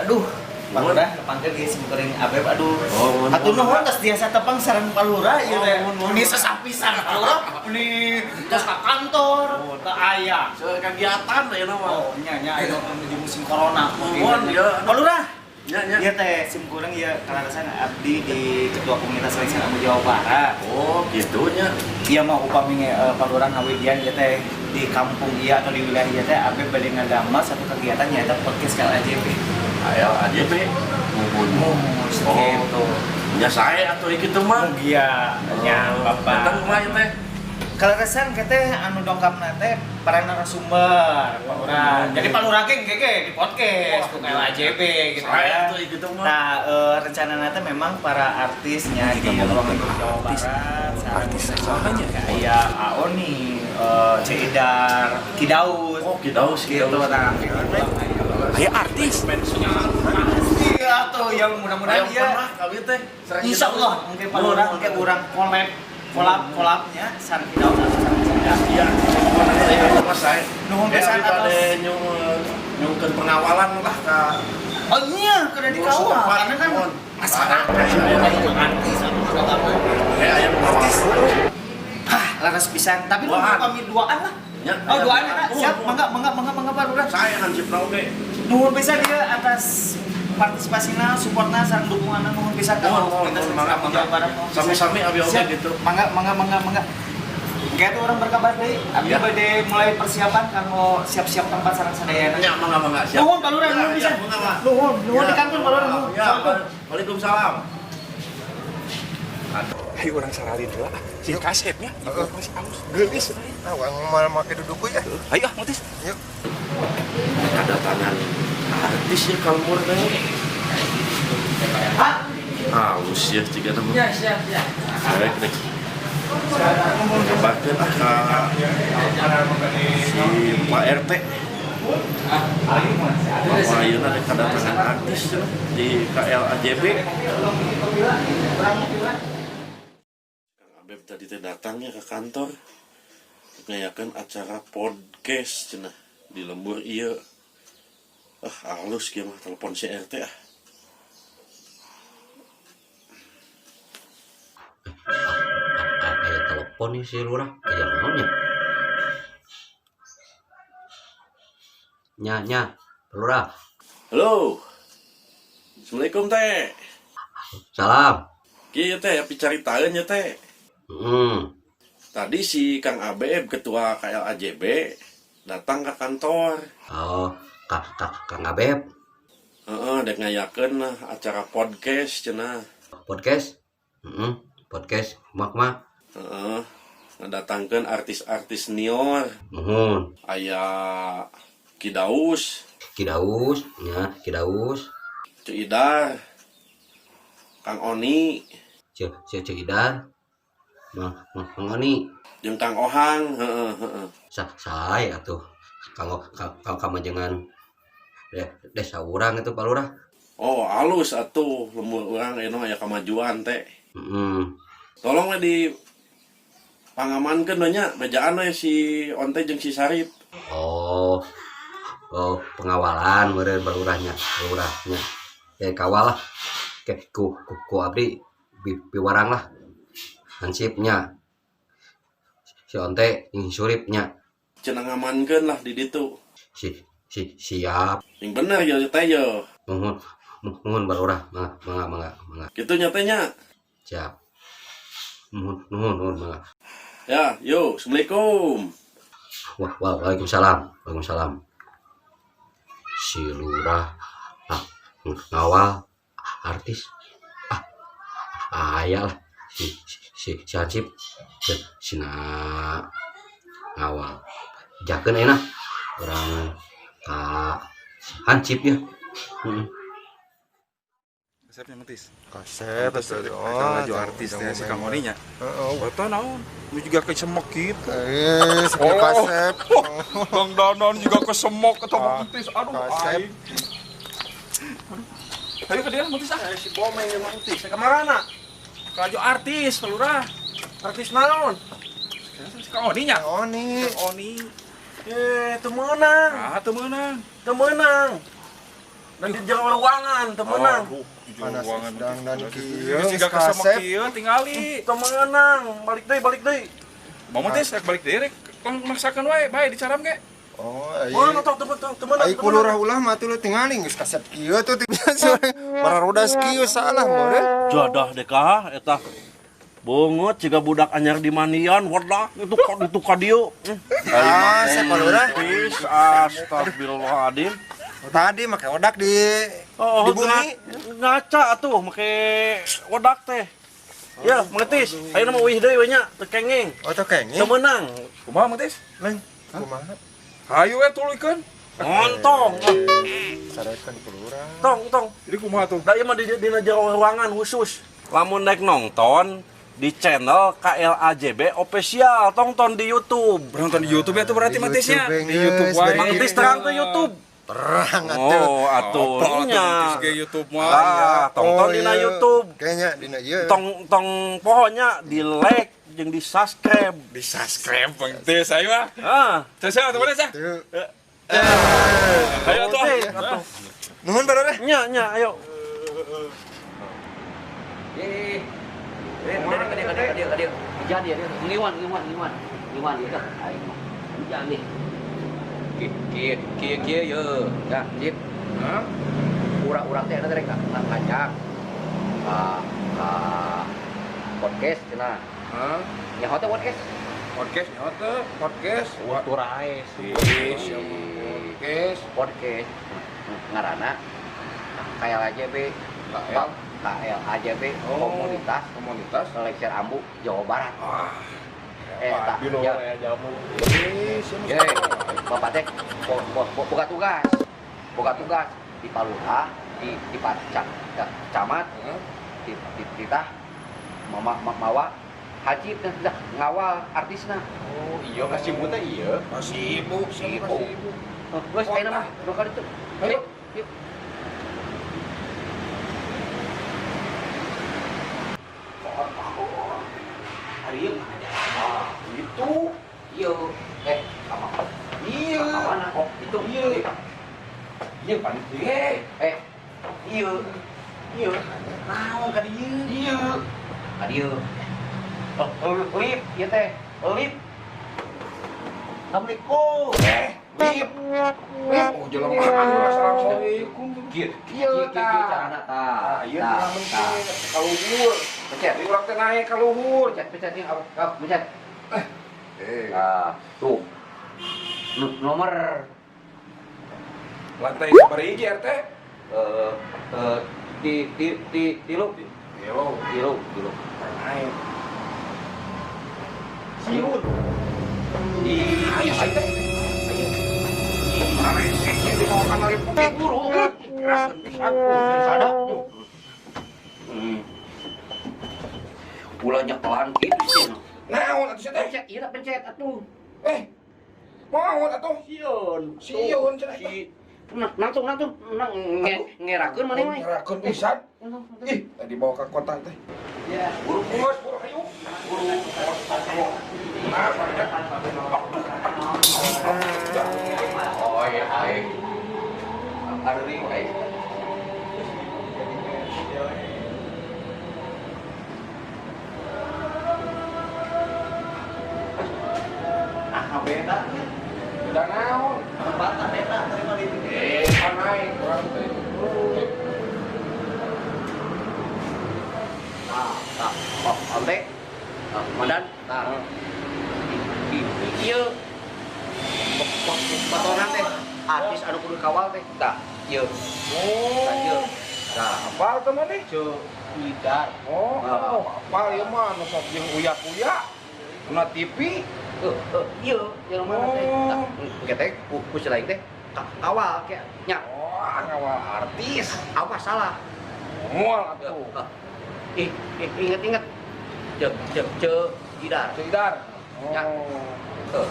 Aduh, Palura nepangkeun ieu simkuring Abeb aduh. Oh, Atuh nuhun tos diasa tepang sareng Palura ieu teh. Ini sesapisan Palura, ini tos ka kantor, teu aya. Kegiatan ya nama. Oh, nya aya di musim corona. Nuhun ya. Palura. Nya. Ieu teh simkuring ieu kalarasan abdi di Ketua Komunitas Seleksi Amu Jawa Barat. Oh, gitu nya. Iya mah upami Palura ngawidian ieu teh di kampung ieu atau di wilayah ieu teh Abeb bade ngadamel satu kegiatan nyaeta podcast KLAJB. Ayo aja be. Nuhun. Gitu. Nya saya atau kitu mah. Iya, nya Bapak. Datang kumaha teh. Kalarasan teh anu dongkapna teh para narasumber Palura. Jadi Palura ge di podcast ku KLAJB gitu Saya ya. atuh kitu mah. Nah, rencananya teh memang para artisnya di ruangan Jawa Barat. Artis sahanya? Kayak Aoni, Ceidar, Kidaus. Oh, Kidaus Gitu, nah. Kayak artis. Iya tuh yang mudah-mudahan dia. Kami teh. Insya Allah mungkin Palura mungkin kurang collabnya sareng Kidaus atau sareng Ceidar. Iya. Mana mas saya. Nuhun pisan atas. Nyungkeun pengawalan lah ka. Oh iya, kudu dikawal karena kan masyarakat artis atau apa. Aya nu ngawal. Hah, laras pisan. Tapi lu Duaan. pamit duaan lah. Ya, Oh, duaan ya. Oh, Siap, mangga Palura. Saya hansip na oge. Nuhun pisan dia atas partisipasinya, supportnya, sareng dukunganna nuhun pisan ka komunitas Amu Jawa Barat. Sami-sami abi oge Siap. gitu. Mangga. Kayak tuh orang berkabar deh, abdi Ya. bade mulai persiapan kanggo siap-siap tempat sareng sadayana. Ya, mangga siap. Nuhun Palura, nuhun pisan. Nuhun di kantor Palura nuhun. Ya, Waalaikumsalam. Ayo orang saralin heula. Si kasetnya itu masih halus. Geulis. Nah, orang malah make duduk ya. Ayo Mutis. Yuk. Kedatangan artis ya kalmur teh. Hah? Halus ya ciga nama. Ya, siap. Rek. Kabarkeun ka si Pak RT. Bahwa ayeuna ada kedatangan artis di KLAJB. Kang Abeb tadi teh datangnya ke kantor ngayakeun acara podcast cenah di lembur ieu. Halus kieu mah telepon si RT ah. Kayak telepon nih si lurah kayak naonnya nya lurah. Halo. Assalamualaikum teh. Salam. Kieu teh api caritaeun nya teh. Tadi si Kang Abeb ketua KLAJB datang ke kantor. Oh Kang Abeb Dek ngayakeun acara podcast cenah. podcast. Podcast mak Ngedatangkeun artis-artis senior. nuhun. Aya Kidaus, Kidaus Ceidar, Kang Oni, Ceidar mangoni jeung Kang Ohang. saya atuh kamu jangan desa urang itu Pak Lurah. Oh, halus atuh lembur urang aya kamajuan teh. Tolong we di pangamankeun we nya bejaan we si Onte jeung si Sarip. Oh, pengawalan meureun lurahnya. Kawal lah. Ku abdi piwarang lah. Hansipnya. Si Onte jeung Suripnya. Cenah ngamankeun lah di ditu. Siap. Yang bener ya teh yo. Nuhun balurah. Mangga. Kitu nya teh nya. Siap. Nuhun mangga. Ya, yo, Assalamualaikum. Waalaikumsalam. Si lurah ngawal artis aya lah si Hansip sina ngawal jakeun enak orang ka Hansip ya. Kasepnya Mutis. Kasep betul. Laju artis teh si Kang Oninya. Foto naon? Lu juga kesemok gitu. Semua kasep. Bang Danon juga kesemok atau Mutis. Aduh, Kasep. Ayo ke dia Mutis ah. Si Bomeng yang Mutis. Kemana? Laju artis, Lurah. Artis naon? Si Kang Oninya. Oni. Oni. Teu meunang. Ah, teu meunang. Teu meunang. Dan di jero ruangan teu meunang. Panas sedang dan kieu Geus siga sama kieu tingali. Teu meunang, balik deui. Momo teh rek balik deui rek maksakeun wae, bae dicaram ge. Oh, Mana tong teu meunang. ai kulurah ulah mah tuh tinggalin geus kaset kieu tuh biasa. Bararodas kieu salah meureun. Jodoh deh kah eta bungut jika budak anyar di manian wadah itu ka dieu. Ah, sepalurah. Pis astagfirullahaladzim. Tadi make odak di bumi. Ngaca atuh make odak teh. Ya, mengetis. Ayeuna mah wih deui we nya, teu kenging. Oh, teu kenging. Teu meunang. Kumaha mah tis? Lain. Kumaha? Hayu we tuluykeun. Ngontong. Sarekeun kulurah. Tong. Jadi kumaha tuh? Da ieu mah di jero ruangan khusus. Lamun naik nonton di channel KLAJB official, tonton di YouTube. Nonton di YouTube ya tuh berarti mah tisnya. YouTube, Di YouTube wae. guys. Mantis terang ke YouTube. Terang atuh. Oh, atunya. Ke YouTube mah. Ah, tonton dina iya. YouTube. Kayaknya dina ieu. Tong pohonnya di like jeung di subscribe. Di subscribe Bang Tis ayo mah. Ah, Saya teman saya. Tuh. Ayo tuh. atuh. Nuhun barore. Nya, ayo. Dia. Jadi dia. Ngiwan dia. Ayo mah. Jangan nih. Kia ye. Ya, jip. Hah? Urang teh ada rek ngajak. Podcast cenah. Hah? Ya hotel podcast. Podcast podcast. Turae. Podcast. Ngaranna KLAJB. KLAJB komunitas Lengser Ambu Jawa Barat. Tak jamu. Ye, Bapak teh boga tugas di Palura, di camat, di titah mawa haji teh ngawal artisna. Oh, iya kasih ibu teh iya. Kasih ibu. Geus ayeuna mah bakal itu. Ayo. Arieu itu iya apa iya mana kok itu iya panik iya naon ka dieu iya lip ieu teh lip Assalamualaikum Lip. Oh, jelema assalamualaikum. Kieu carana tah Ieu mah penting ka luhur. pencet Di urang teh naik ka luhur. pencet nih pencet tuh nomor Lantai kabar hiji RT. tilu Naik. siun Ayo santai. Ini mau kanalin putih buru. sadap ulanya pelan gitu sih Naon atuh teh? pencet iya pencet atuh Mau atuh. Siun cenah. langsung ngerakeun maneh mah Nyerakeun pisan. Ih, tadi bawa ke kota teh. ya Buru ayo. oh iya hari baik beda Udah naon? tempatan beda terima di Naik urang teh. Ontek Madan ieu patoran teh artis anu kudu kawal teh tah ieu ieu tah Apal teman nih? Idar Oh, apal ieu mah anu sok jeung uyak-uyak. Na TV. ieu yang mana teh tah ketek ku lain teh kawal kayak nya Oh, ngawal artis. apa salah Moal atuh. inget ce Idar Cedar. Ya. Oh.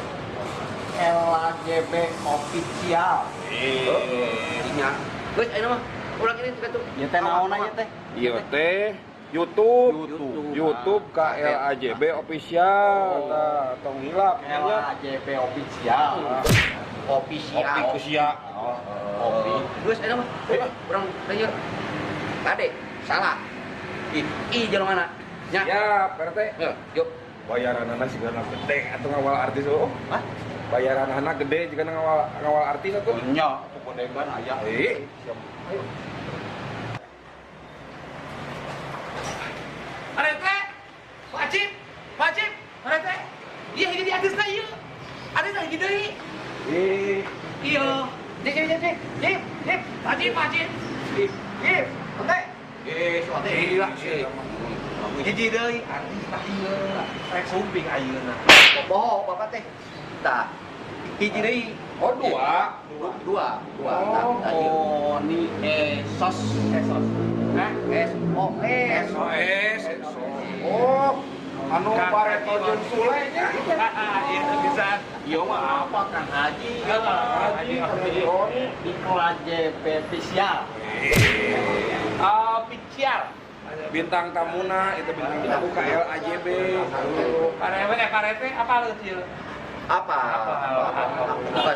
LAJB official nya geus ayeuna mah urang ini kitu Ya teh naon aja teh? Iya teh YouTube KLAJB official. Tah tong hilap nya. LAJB official. official Opi kusia. Opi Geus eta mah. Urang tanya. Kade, salah. I jalan mana? Nya. Ya, Pak RT. Yuk. Bayaran anak sih karena gede atau ngawal artis oh. Hah? Bayaran anak gede jika ngawal artis atau. Nya, kepodekan aya. Siap. Ayo. Arete, wajib, arete. Iya ini di artisna ieu. Artis lagi deui. Iya. Jep, wajib. Jep, oke. Suate lah sih. Hiji deui artis tah ieu. Rek sumping ayeuna. Bohong Bapak teh. Tah. Hiji deui. Oh, dua. Oh, ni sos. Hah? SOS. Oh, anu Pareto jeung Sule nya. Itu bisa. Iya mah apa Kang Haji? Haji Nikola JP official. Official. Bintang tamuna itu bintang tamu KLAJB. Parete apa lu kecil? Apa?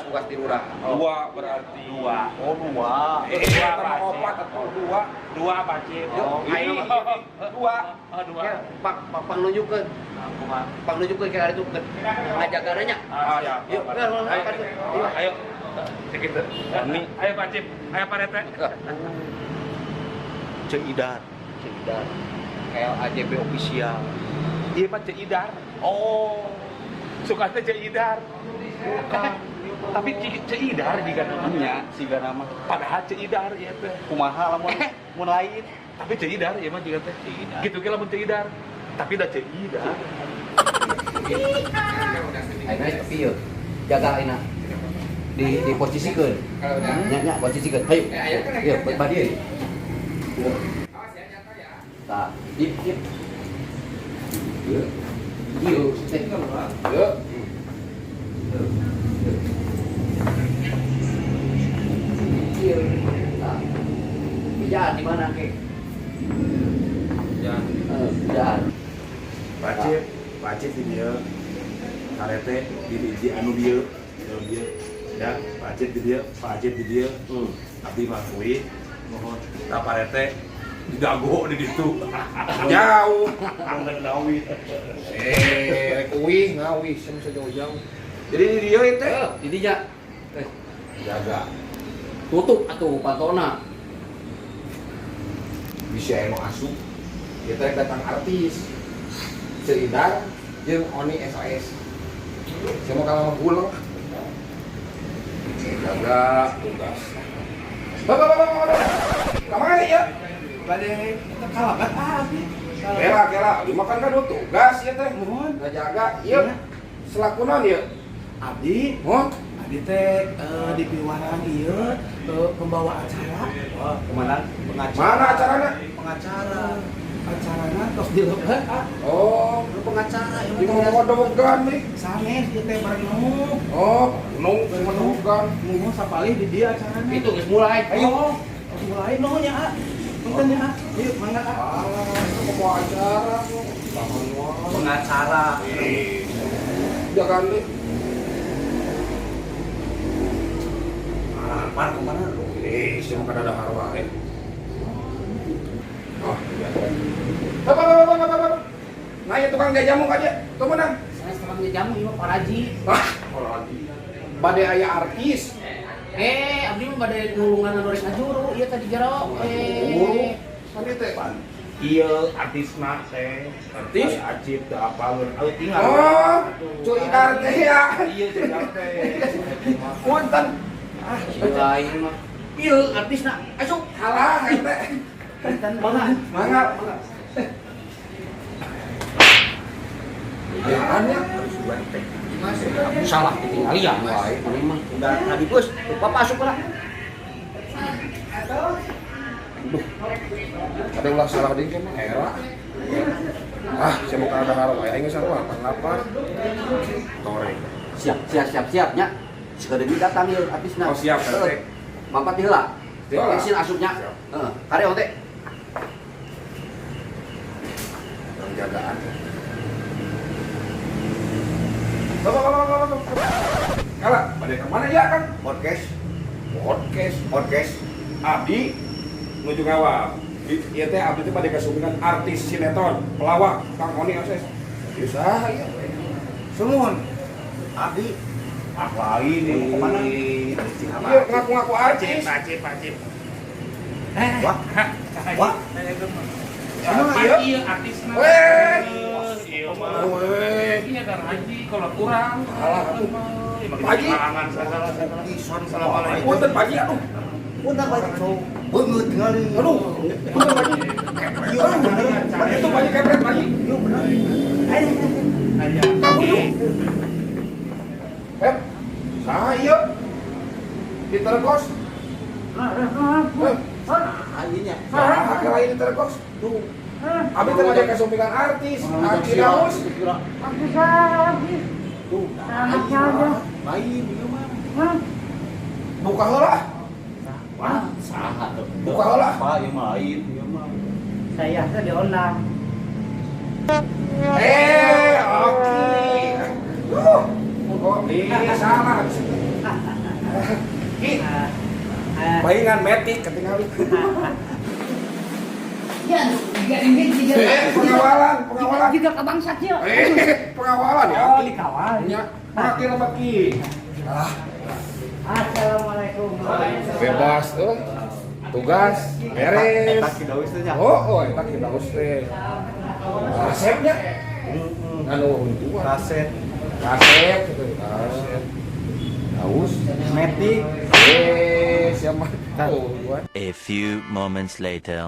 Tugas di lurah. Dua berarti. Dua. Oh, dua. Sama opat atau dua. Dua pacit. Ayo. Dua. Oh, dua. Ya, pangnunjukkeun. Pangnunjukkeun kayak itu ngajagaranya. Ya. Yuk, Ayo. Segitu. Ini. Ayo pacit. Ayo Parete. Ceidar. Kayak AJB official. Iya mah Ceidar. Oh. Sukanya Ceidar. Bukan. Tapi Ceidar jika namanya siga nama. Padahal Ceidar ya teh. Kumaha lamun mun lain. Tapi Ceidar ya mah jika teh. Gitu ge lamun Ceidar. Tapi da Ceidar. Ayeuna tapi yuk jaga ayeuna. Di posisikeun. Nya posisikeun. Hayu. Yuk, badi. Tah, dip. Yuk. Yuk. Pijat di mana kek? Pijat. Pacit di dia, karete di anu dia, ya, pacit di dia, abdi mah kuih, mohon, tak parete, didago di situ, jauh, nggak dawi, kuih ngawih sama sejauh-jauh. jadi di dia itu, Di dinya. jaga, Tutup atuh pantona. bisa emang asup, kita datang artis, Ceidar, jeung Oni SOS, saya mau kalah pulang, jaga tugas. Bapak, kemana ya? Bade kalabat abi. Kela, lu makan kan tugas ya teh. Ngajaga, ieu. Selaku naon ieu? Abdi, Mohon. abdi teh di piwanan ieu pembawa acara. Kemana? Mana acaranya? Pengacara. Acarana tos dileupkeun Oh, lu pengacara di ngodogan nih. sanes ieu teh bareng nu. Oh, nung ngodogan. Ngomong sapalih di dia acarana. Itu geus mulai. Ayo. Mulai no nya. Punten ya. Yuk, mangga. Alah, itu mau acara. Tahan wae. Pengacara. Jangan nih. Par kemana lu? Saya mau kada dahar wae. Oh, iya. Bapak. Nah, ya tukang jamu aja. Tuh menang. Saya sekarang jamu ieu paraji. Wah, kalau lagi. Bade aya artis. Abdi mah bade ngulungan anu rek ngajuru ieu tadi jero. Guru. Tadi teh. Iya, artisna teh. Artis? Ajib teh apalun. Ayo tinggal. Oh, cuy teh ya. Iya, tinggal teh. Punten. Lain mah. Ieu artisna. Asup. Halah ente. Mangga. Jangannya Salah ketinggalan wae. Memang udah tadi bos. Bapak asup lah. ada ulah salah ding mah era. Saya mau kada haro wae aing sarua lapar. Tore. Siap nya. Sekademi datang ieu artisna. Oh, siap, Teh. Mangkat heula. Heula. Isin asupnya. Heeh. Kareo teh. Penjagaan. Bapak. Kalah, bade ka mana ya, Kang? Podcast. Abdi nuju ngawal. Ieu teh abdi teh bade kasumpingan artis sinetron, pelawak, Kang Oni akses. Bisa ya. Sumun. Abdi Lain nih. kemana? Iya, ngaku-ngaku artis. Pacip. Wah. Wah. Iya, artisna. Weh. Iya mah. Weh. Iya kan haji kalau kurang. Salah atuh. Pagi. Halangan salah. Assalamualaikum. Punten pagi atuh. Punten pagi. Beungeut tinggali. Aduh. Punten pagi. Iya, itu pagi kepret pagi. Yo bener. Kamu yuk. Saya di Terkos. Akhirnya. Nah, lain di Terkos. Tuh. Abi teh ada kasumpingan artis. Artis Daus. Tuh. Bayi ieu mah. Buka heula. Wah, saha tuh. Buka heula. Apa ieu mah lain ieu mah. Saya tuh diundang. Oke. Oh, ini salah. Baingan metik ketinggalan. Ya, Pengawalan. juga ke bangsatnya. Pengawalan ya. Oh, dikawal. Ya, mati lembaki. Assalamualaikum. Bebas tuh. Tugas beres. Tak daus teh nya. Oh, eta kita daus teh. Resepnya. Anu untuan. Kaset. Kaset gitu. Kaset. Daus. Metik. Siapa? Tahu. A few moments later.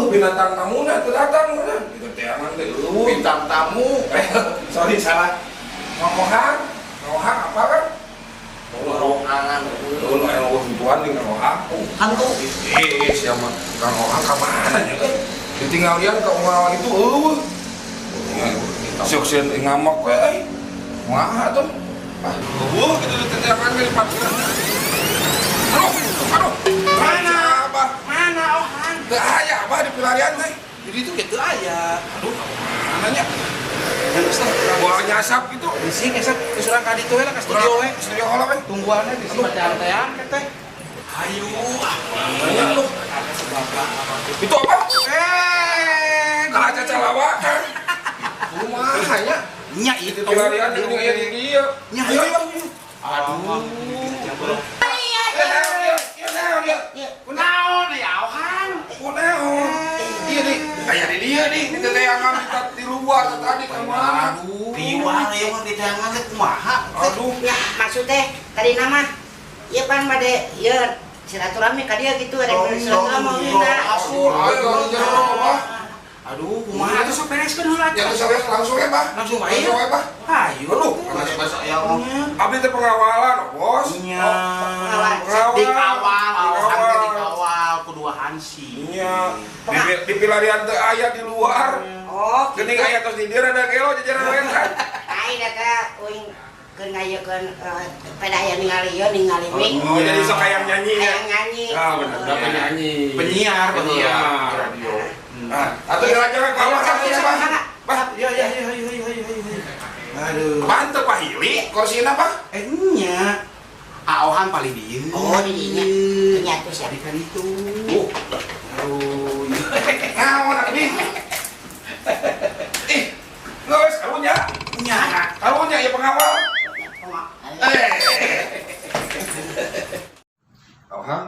Binatang tamunya tuh datang mana? Itu teh aman teh. Bintang tamu. Sorry salah. Ngomongan apa kan? Ngomongan. Dulu yang untuan di ngomongan. Hantu. Siapa? Ngomongan ka mana nya? Ditinggalian ke orang itu Sukses ngamok we. Kumaha tuh? Gitu ditendangan ke parkiran. Aduh. Mana? Mana Ohan? Teu aya abah di pelarian teh. Jadi itu gitu aya. Aduh, mananya? Gua nyasap gitu. Bisi kesep kesurang ka ditu we lah ka studio we. Studio heula we. Tungguannya di sini tean teh. Ayo, nanya lu. Itu apa? Kaca lawakan. Kumaha nya? Nya itu Pelarian di dia. Nya Ayo. Aduh. Kunaon ya Ohan? Kunaon? Iya di, aya di dia di teteangan di luar tadi kemana? Aduh. Piwal ya mah diteangan teh kumaha? Aduh. Ya, maksudnya tadi nama ieu pan bade ieu silaturahmi ka dieu gitu ada silaturahmi Ayo. Aduh, kumaha atuh sok bereskeun heula. Ya tuh langsung ya, Pak. Langsung Ayo, aja. Pak. Ayo. Aduh, bahasa ya Allah. Abdi teh pengawalan, Bos. Nya. Dikawal kedua Hansi. Iya. Di pilarian teh aya di luar. Oh, Geuning aya tos di dieu ada gelo jajaran lain kan. ai data uing keun ngayekeun pedaya ningali mik. Oh, jadi sok hayang nyanyi ya. Hayang nyanyi. Ah, bener. Da penyanyi. Penyiar. Radio. Ah, atuh jalan-jalan ka kamar siapa? Bah, Ya. Aduh. mantep Pak Hili, korsina Pak. Nya. Aohan paling dieu. Oh, di dinya. Nyatu sia. Kan itu. Aduh. Naon abdi? Geus karunya. Nya. Karunya ya pengawal. Ohang,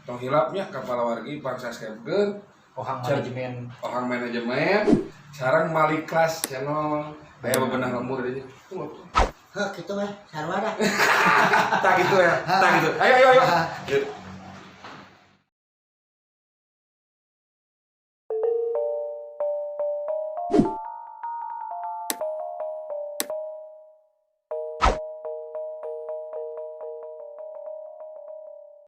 tong hilapnya kepala wargi bangsa skepkeun. Ohang manajemen. Sarang Maliklas channel. Aya bebenah lemur deui. Heh, kitu mah sarua dah. Tak gitu ya. Tak gitu. Ayo.